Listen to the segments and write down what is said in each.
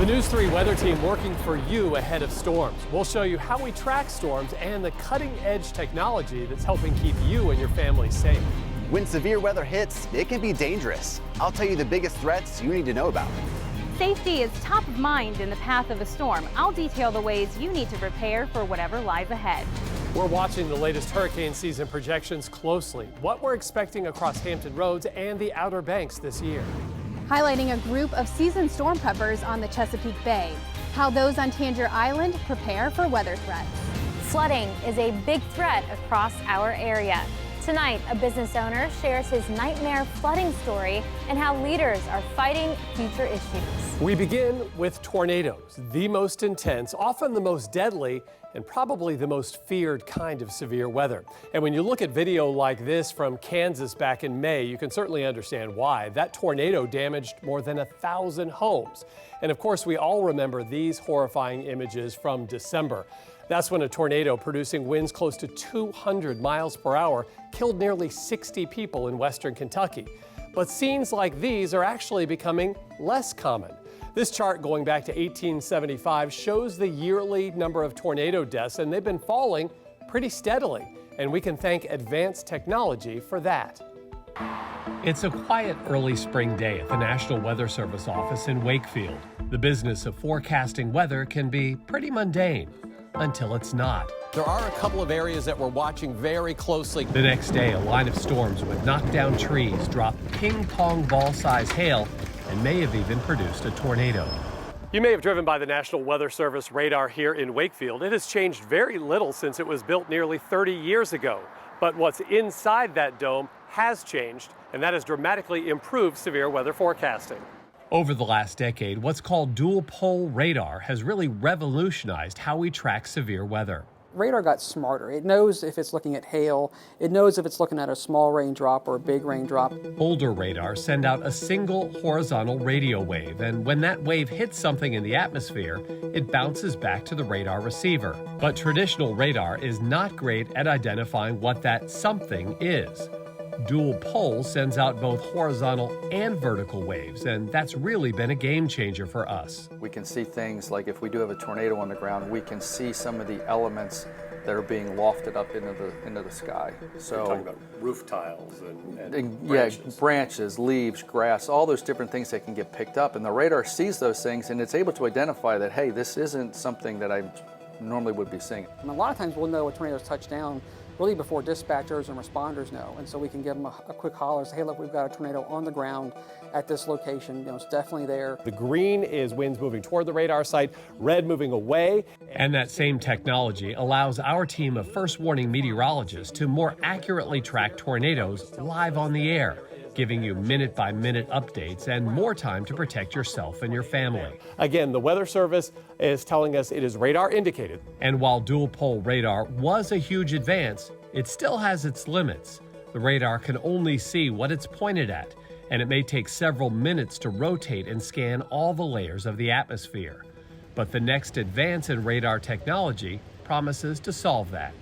The News 3 weather team working for you ahead of storms. We'll show you how we track storms and the cutting-edge technology that's helping keep you and your family safe. When severe weather hits, it can be dangerous. I'll tell you the biggest threats you need to know about. Safety is top of mind in the path of a storm. I'll detail the ways you need to prepare for whatever lies ahead. We're watching the latest hurricane season projections closely. What we're expecting across Hampton Roads and the Outer Banks this year. Highlighting a group of seasoned storm preppers on the Chesapeake Bay. How those on Tangier Island prepare for weather threats. Flooding is a big threat across our area. Tonight, a business owner shares his nightmare flooding story and how leaders are fighting future issues. We begin with tornadoes, the most intense, often the most deadly, and probably the most feared kind of severe weather. And when you look at video like this from Kansas back in May, you can certainly understand why. That tornado damaged more than 1,000 homes. And of course, we all remember these horrifying images from December. That's when a tornado producing winds close to 200 miles per hour killed nearly 60 people in western Kentucky. But scenes like these are actually becoming less common. This chart going back to 1875 shows the yearly number of tornado deaths, and they've been falling pretty steadily. And we can thank advanced technology for that. It's a quiet early spring day at the National Weather Service office in Wakefield. The business of forecasting weather can be pretty mundane until it's not. There are a couple of areas that we're watching very closely. The next day, a line of storms would knock down trees, drop ping pong ball size hail, and may have even produced a tornado. You may have driven by the National Weather Service radar here in Wakefield. It has changed very little since it was built nearly 30 years ago. But what's inside that dome has changed, and that has dramatically improved severe weather forecasting. Over the last decade, what's called dual pole radar has really revolutionized how we track severe weather. Radar got smarter. It knows if it's looking at hail. It knows if it's looking at a small raindrop or a big raindrop. Older radars send out a single horizontal radio wave, and when that wave hits something in the atmosphere, it bounces back to the radar receiver. But traditional radar is not great at identifying what that something is. Dual pole sends out both horizontal and vertical waves, and that's really been a game changer for us. We can see things like if we do have a tornado on the ground, we can see some of the elements that are being lofted up into the sky. So you're talking about roof tiles and branches. Yeah, branches, leaves, grass, all those different things that can get picked up, and the radar sees those things and it's able to identify that, hey, this isn't something that I normally would be seeing. And a lot of times we'll know a tornado's touched down really before dispatchers and responders know, and so we can give them a quick holler, say, hey, look, we've got a tornado on the ground at this location. You know, it's definitely there. The green is winds moving toward the radar site, red moving away. And that same technology allows our team of first warning meteorologists to more accurately track tornadoes live on the air, giving you minute-by-minute updates and more time to protect yourself and your family. Again, the Weather Service is telling us it is radar indicated. And while dual-pole radar was a huge advance, it still has its limits. The radar can only see what it's pointed at, and it may take several minutes to rotate and scan all the layers of the atmosphere. But the next advance in radar technology promises to solve that.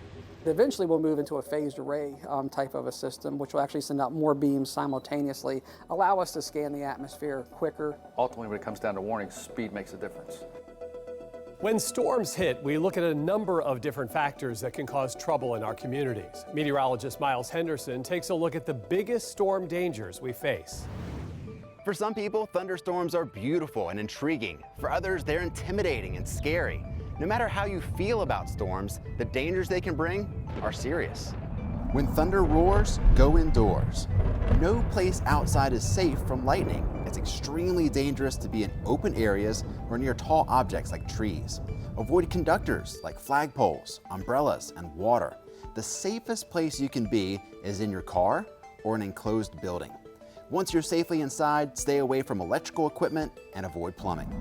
Eventually we'll move into a phased array type of a system, which will actually send out more beams simultaneously, allow us to scan the atmosphere quicker. Ultimately, when it comes down to warnings, speed makes a difference. When storms hit, we look at a number of different factors that can cause trouble in our communities. Meteorologist Myles Henderson takes a look at the biggest storm dangers we face. For some people, thunderstorms are beautiful and intriguing. For others, they're intimidating and scary. No matter how you feel about storms, the dangers they can bring are serious. When thunder roars, go indoors. No place outside is safe from lightning. It's extremely dangerous to be in open areas or near tall objects like trees. Avoid conductors like flagpoles, umbrellas, and water. The safest place you can be is in your car or an enclosed building. Once you're safely inside, stay away from electrical equipment and avoid plumbing.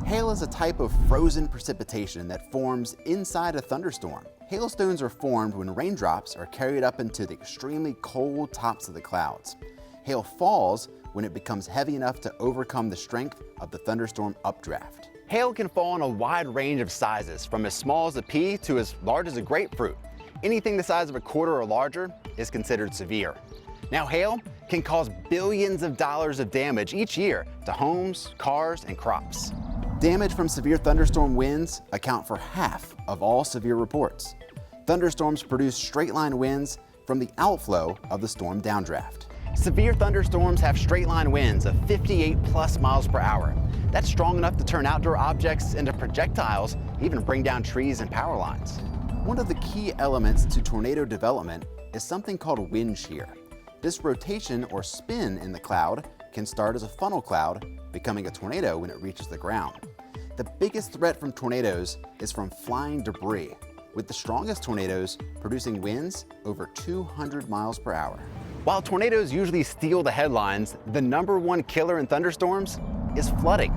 Hail is a type of frozen precipitation that forms inside a thunderstorm. Hailstones are formed when raindrops are carried up into the extremely cold tops of the clouds. Hail falls when it becomes heavy enough to overcome the strength of the thunderstorm updraft. Hail can fall in a wide range of sizes, from as small as a pea to as large as a grapefruit. Anything the size of a quarter or larger is considered severe. Now, hail can cause billions of dollars of damage each year to homes, cars, and crops. Damage from severe thunderstorm winds account for half of all severe reports. Thunderstorms produce straight-line winds from the outflow of the storm downdraft. Severe thunderstorms have straight-line winds of 58+ miles per hour. That's strong enough to turn outdoor objects into projectiles, even bring down trees and power lines. One of the key elements to tornado development is something called wind shear. This rotation or spin in the cloud can start as a funnel cloud, becoming a tornado when it reaches the ground. The biggest threat from tornadoes is from flying debris, with the strongest tornadoes producing winds over 200 miles per hour. While tornadoes usually steal the headlines, the #1 killer in thunderstorms is flooding.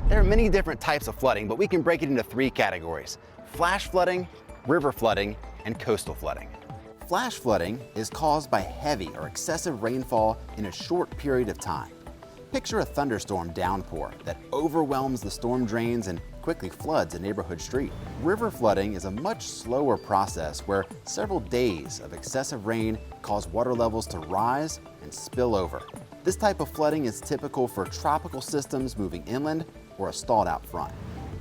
There are many different types of flooding, but we can break it into 3 categories: flash flooding, river flooding, and coastal flooding. Flash flooding is caused by heavy or excessive rainfall in a short period of time. Picture a thunderstorm downpour that overwhelms the storm drains and quickly floods a neighborhood street. River flooding is a much slower process where several days of excessive rain cause water levels to rise and spill over. This type of flooding is typical for tropical systems moving inland or a stalled out front.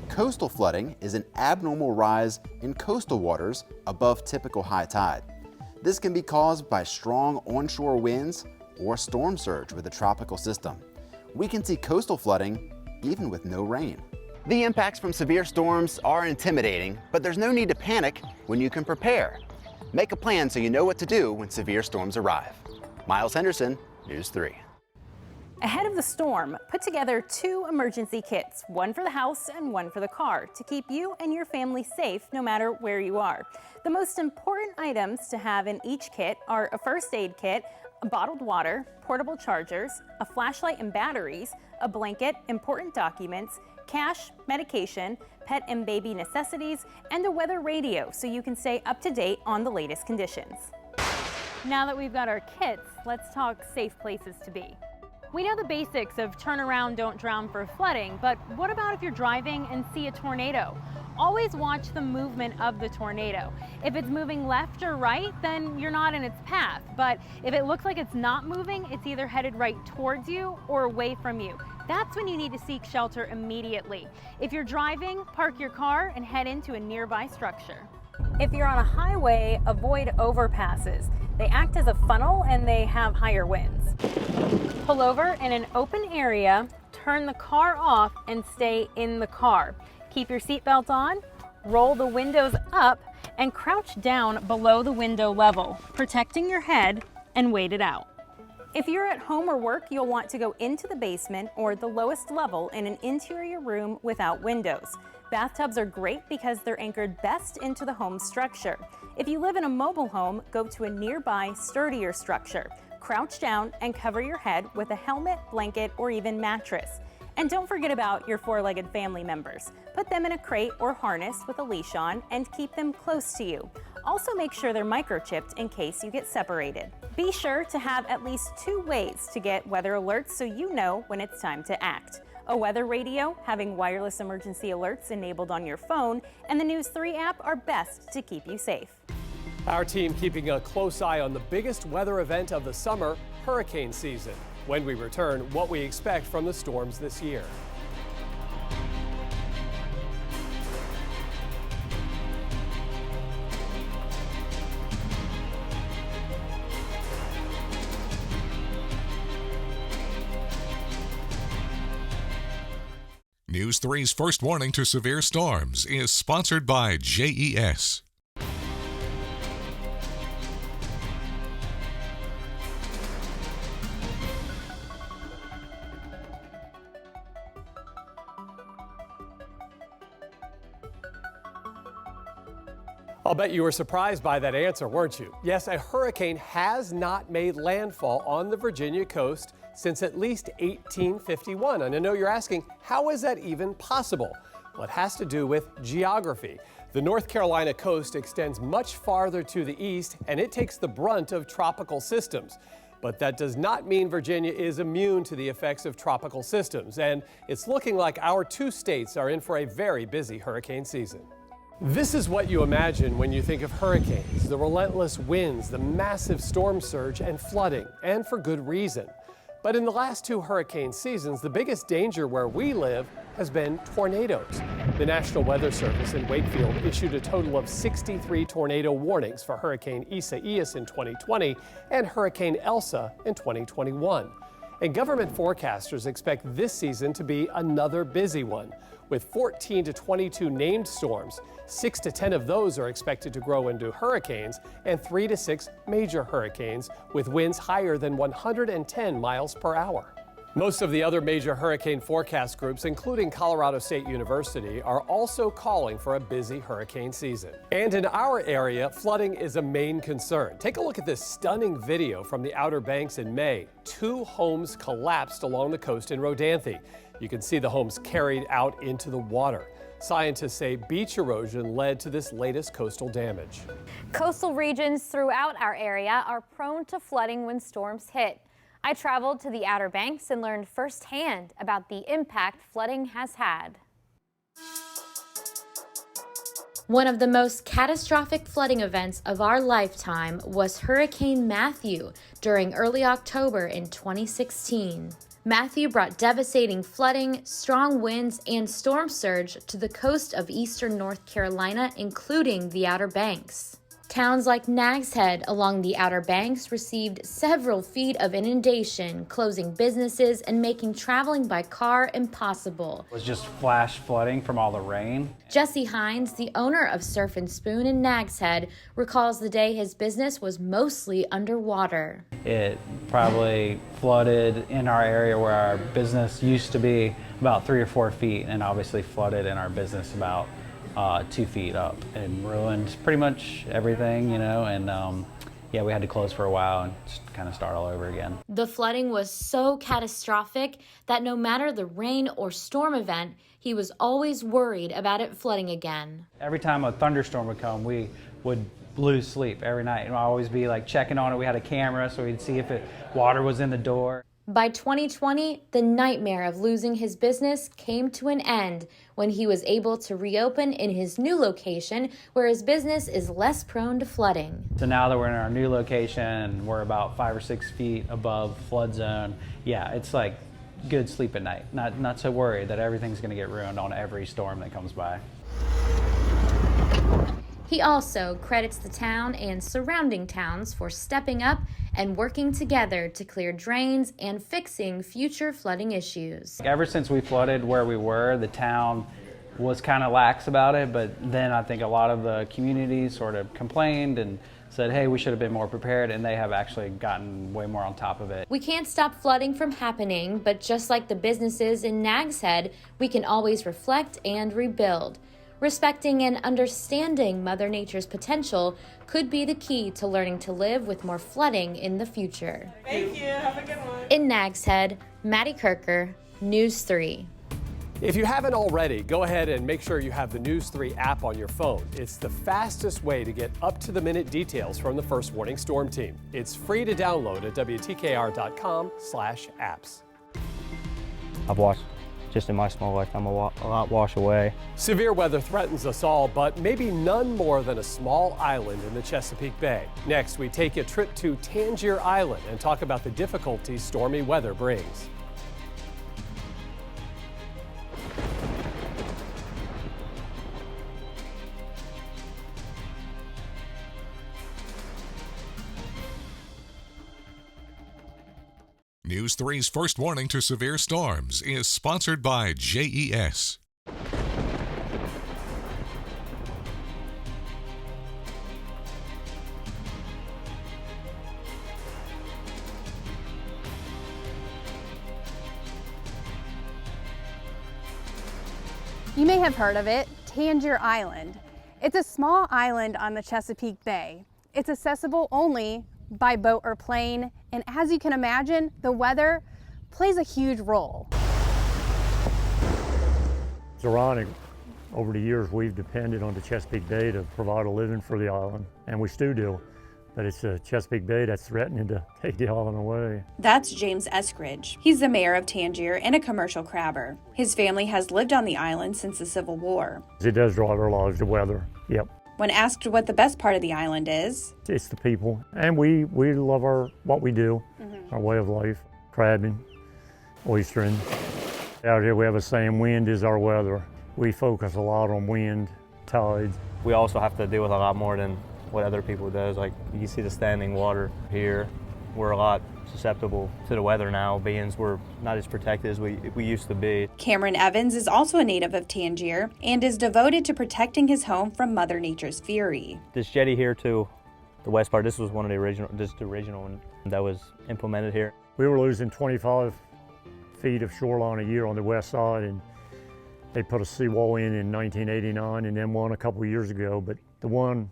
Coastal flooding is an abnormal rise in coastal waters above typical high tide. This can be caused by strong onshore winds or storm surge with a tropical system. We can see coastal flooding even with no rain. The impacts from severe storms are intimidating, but there's no need to panic when you can prepare. Make a plan so you know what to do when severe storms arrive. Myles Henderson, News 3. Ahead of the storm, put together 2 emergency kits, one for the house and one for the car, to keep you and your family safe no matter where you are. The most important items to have in each kit are a first aid kit, bottled water, portable chargers, a flashlight and batteries, a blanket, important documents, cash, medication, pet and baby necessities, and a weather radio so you can stay up to date on the latest conditions. Now that we've got our kits, let's talk safe places to be. We know the basics of turn around, don't drown for flooding, but what about if you're driving and see a tornado? Always watch the movement of the tornado. If it's moving left or right, then you're not in its path. But if it looks like it's not moving, it's either headed right towards you or away from you. That's when you need to seek shelter immediately. If you're driving, park your car and head into a nearby structure. If you're on a highway, avoid overpasses. They act as a funnel and they have higher winds. Pull over in an open area, turn the car off and stay in the car. Keep your seatbelt on, roll the windows up, and crouch down below the window level, protecting your head, and wait it out. If you're at home or work, you'll want to go into the basement or the lowest level in an interior room without windows. Bathtubs are great because they're anchored best into the home structure. If you live in a mobile home, go to a nearby, sturdier structure. Crouch down and cover your head with a helmet, blanket, or even mattress. And don't forget about your 4-legged family members. Put them in a crate or harness with a leash on and keep them close to you. Also make sure they're microchipped in case you get separated. Be sure to have at least 2 ways to get weather alerts so you know when it's time to act. A weather radio, having wireless emergency alerts enabled on your phone, and the News 3 app are best to keep you safe. Our team keeping a close eye on the biggest weather event of the summer, hurricane season. When we return, what we expect from the storms this year. News 3's first warning to severe storms is sponsored by JES. I'll bet you were surprised by that answer, weren't you? Yes, a hurricane has not made landfall on the Virginia coast since at least 1851. And I know you're asking, how is that even possible? Well, it has to do with geography. The North Carolina coast extends much farther to the east, and it takes the brunt of tropical systems. But that does not mean Virginia is immune to the effects of tropical systems. And it's looking like our 2 states are in for a very busy hurricane season. This is what you imagine when you think of hurricanes: the relentless winds, the massive storm surge, and flooding, and for good reason. But in the last 2 hurricane seasons, the biggest danger where we live has been tornadoes. The National Weather Service in Wakefield issued a total of 63 tornado warnings for Hurricane Isaias in 2020 and Hurricane Elsa in 2021. And government forecasters expect this season to be another busy one. With 14 to 22 named storms, 6 to 10 of those are expected to grow into hurricanes and 3 to 6 major hurricanes with winds higher than 110 miles per hour. Most of the other major hurricane forecast groups, including Colorado State University, are also calling for a busy hurricane season. And in our area, flooding is a main concern. Take a look at this stunning video from the Outer Banks in May. 2 homes collapsed along the coast in Rodanthe. You can see the homes carried out into the water. Scientists say beach erosion led to this latest coastal damage. Coastal regions throughout our area are prone to flooding when storms hit. I traveled to the Outer Banks and learned firsthand about the impact flooding has had. One of the most catastrophic flooding events of our lifetime was Hurricane Matthew during early October in 2016. Matthew brought devastating flooding, strong winds, and storm surge to the coast of eastern North Carolina, including the Outer Banks. Towns like Nags Head along the Outer Banks received several feet of inundation, closing businesses and making traveling by car impossible. It was just flash flooding from all the rain. Jesse Hines, the owner of Surf and Spoon in Nags Head, recalls the day his business was mostly underwater. It probably flooded in our area where our business used to be about 3 or 4 feet, and obviously flooded in our business about 2 feet up, and ruined pretty much everything, and yeah, we had to close for a while and just kind of start all over again. The flooding was so catastrophic that no matter the rain or storm event, he was always worried about it flooding again. Every time a thunderstorm would come, we would lose sleep every night, and I'd always be like checking on it. We had a camera so we'd see if water was in the door. By 2020, the nightmare of losing his business came to an end when he was able to reopen in his new location where his business is less prone to flooding. So now that we're in our new location, we're about 5 or 6 feet above flood zone. Yeah, it's like good sleep at night. Not so worried that everything's going to get ruined on every storm that comes by. He also credits the town and surrounding towns for stepping up and working together to clear drains and fixing future flooding issues. Ever since we flooded where we were, the town was kind of lax about it, but then I think a lot of the communities sort of complained and said, hey, we should have been more prepared, and they have actually gotten way more on top of it. We can't stop flooding from happening, but just like the businesses in Nags Head, we can always reflect and rebuild. Respecting and understanding Mother Nature's potential could be the key to learning to live with more flooding in the future. Thank you. Have a good one. In Nags Head, Maddie Kirker, News 3. If you haven't already, go ahead and make sure you have the News 3 app on your phone. It's the fastest way to get up-to-the-minute details from the First Warning Storm Team. It's free to download at WTKR.com/apps. I've watched just in my small lifetime a lot wash away. Severe weather threatens us all, but maybe none more than a small island in the Chesapeake Bay. Next, we take a trip to Tangier Island and talk about the difficulties stormy weather brings. News 3's First Warning to Severe Storms is sponsored by JES. You may have heard of it, Tangier Island. It's a small island on the Chesapeake Bay. It's accessible only by boat or plane, and as you can imagine, the weather plays a huge role. It's ironic. Over the years, we've depended on the Chesapeake Bay to provide a living for the island, and we still do. But it's the Chesapeake Bay that's threatening to take the island away. That's James Eskridge. He's the mayor of Tangier and a commercial crabber. His family has lived on the island since the Civil War. It does drive our lives, the weather. Yep. When asked what the best part of the island is, it's the people, and we love what we do, our way of life, crabbing, oystering. Out here we have a saying, wind is our weather. We focus a lot on wind, tides. We also have to deal with a lot more than what other people does. Like you can see the standing water here. We're a lot susceptible to the weather now, being we're not as protected as we used to be. Cameron Evans is also a native of Tangier and is devoted to protecting his home from Mother Nature's fury. This jetty here to the west part, this was one of the original one that was implemented here. We were losing 25 feet of shoreline a year on the west side, and they put a seawall in 1989 and then one a couple of years ago. But the one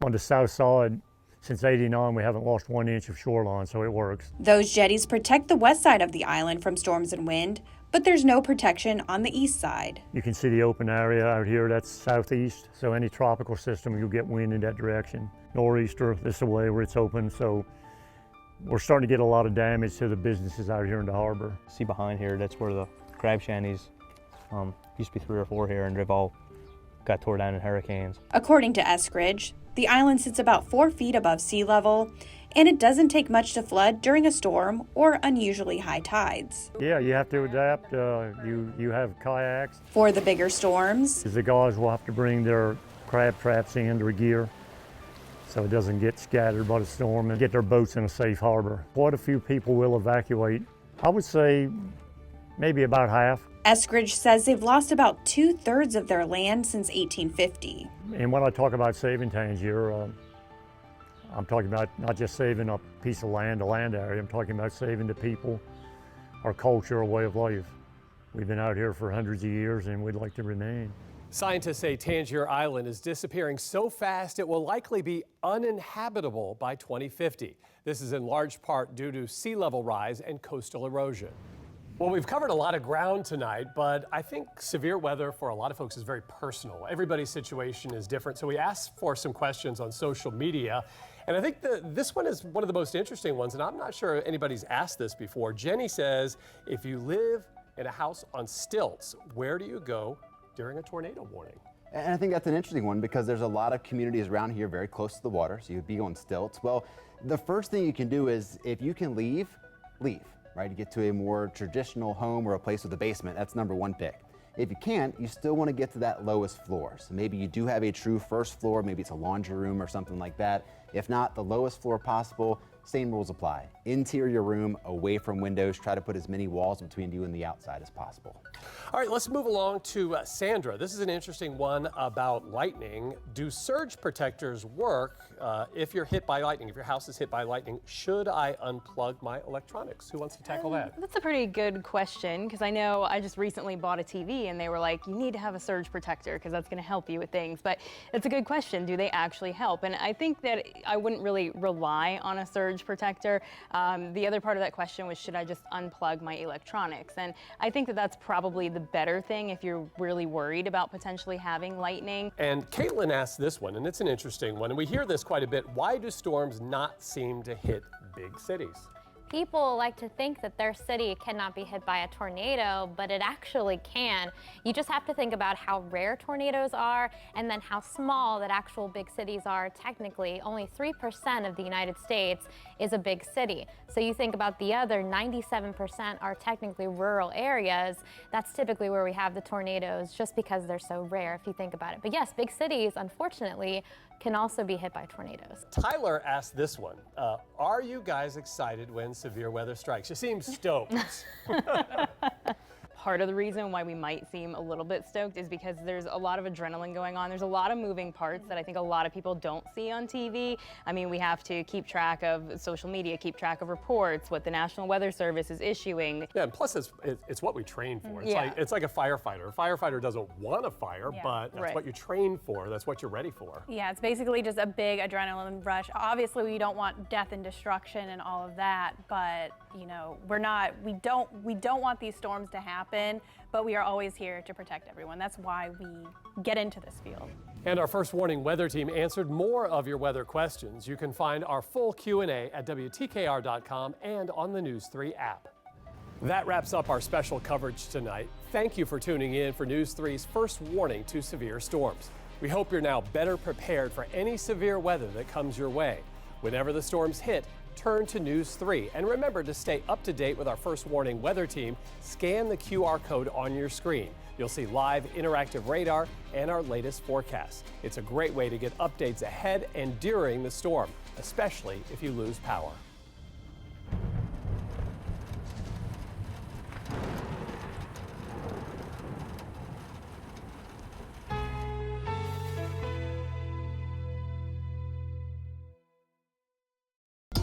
on the south side, since '89, we haven't lost 1 inch of shoreline, so it works. Those jetties protect the west side of the island from storms and wind, but there's no protection on the east side. You can see the open area out here, that's southeast, so any tropical system, you'll get wind in that direction. Nor'easter, this is the way where it's open, so we're starting to get a lot of damage to the businesses out here in the harbor. See behind here, that's where the crab shanties used to be 3 or 4 here, and they've all got tore down in hurricanes. According to Eskridge, the island sits about 4 feet above sea level, and it doesn't take much to flood during a storm or unusually high tides. Yeah, you have to adapt. You have kayaks. For the bigger storms, the guys will have to bring their crab traps in, their gear, so it doesn't get scattered by the storm, and get their boats in a safe harbor. Quite a few people will evacuate. I would say maybe about half. Eskridge says they've lost about 2/3 of their land since 1850. And when I talk about saving Tangier, I'm talking about not just saving a piece of land, a land area. I'm talking about saving the people, our culture, our way of life. We've been out here for hundreds of years, and we'd like to remain. Scientists say Tangier Island is disappearing so fast it will likely be uninhabitable by 2050. This is in large part due to sea level rise and coastal erosion. Well, we've covered a lot of ground tonight, but I think severe weather for a lot of folks is very personal. Everybody's situation is different, so we asked for some questions on social media, and I think this one is one of the most interesting ones, and I'm not sure anybody's asked this before. Jenny says, if you live in a house on stilts, where do you go during a tornado warning? And I think that's an interesting one because there's a lot of communities around here very close to the water, so you'd be on stilts. Well, the first thing you can do is, if you can leave, leave. Right, to get to a more traditional home or a place with a basement, that's #1 pick. If you can't, you still want to get to that lowest floor. So maybe you do have a true first floor, maybe it's a laundry room or something like that. If not, the lowest floor possible, same rules apply. Interior room, away from windows, try to put as many walls between you and the outside as possible. All right, let's move along to Sandra. This is an interesting one about lightning. Do surge protectors work if you're hit by lightning? If your house is hit by lightning, should I unplug my electronics? Who wants to tackle that? That's a pretty good question, because I know I just recently bought a TV and they were like, you need to have a surge protector because that's going to help you with things. But it's a good question. Do they actually help? And I think that I wouldn't really rely on a surge protector. The other part of that question was, should I just unplug my electronics? And I think that that's probably the better thing if you're really worried about potentially having lightning. And Caitlin asked this one, and it's an interesting one, and we hear this quite a bit. Why do storms not seem to hit big cities? People like to think that their city cannot be hit by a tornado, but it actually can. You just have to think about how rare tornadoes are and then how small that actual big cities are. Technically, only 3% of the United States is a big city. So you think about the other 97% are technically rural areas. That's typically where we have the tornadoes, just because they're so rare if you think about it. But yes, big cities, unfortunately, can also be hit by tornadoes. Tyler asked this one. Are you guys excited when severe weather strikes? You seem stoked. Part of the reason why we might seem a little bit stoked is because there's a lot of adrenaline going on. There's a lot of moving parts that I think a lot of people don't see on TV. I mean, we have to keep track of social media, keep track of reports, what the National Weather Service is issuing. Yeah, and plus it's what we train for. It's like a firefighter. A firefighter doesn't want to fire, but that's what you train for. That's what you're ready for. Yeah, it's basically just a big adrenaline rush. Obviously, we don't want death and destruction and all of that, but you know, we don't want these storms to happen, but we are always here to protect everyone. That's why we get into this field. And our First Warning weather team answered more of your weather questions. You can find our full Q&A at WTKR.com and on the News 3 app. That wraps up our special coverage tonight. Thank you for tuning in for News 3's First Warning to Severe Storms. We hope you're now better prepared for any severe weather that comes your way. Whenever the storms hit, turn to News 3. And remember to stay up to date with our First Warning weather team. Scan the QR code on your screen. You'll see live interactive radar and our latest forecast. It's a great way to get updates ahead and during the storm, especially if you lose power.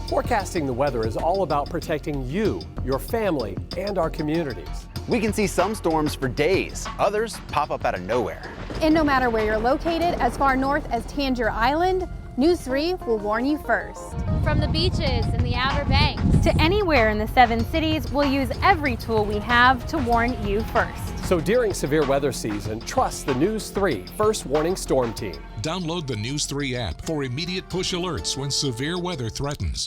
Forecasting the weather is all about protecting you, your family, and our communities. We can see some storms for days. Others pop up out of nowhere. And no matter where you're located, as far north as Tangier Island, News 3 will warn you first. From the beaches and the Outer Banks To anywhere in the 7 cities, we'll use every tool we have to warn you first. So during severe weather season, trust the News 3 First Warning Storm Team. Download the News 3 app for immediate push alerts when severe weather threatens.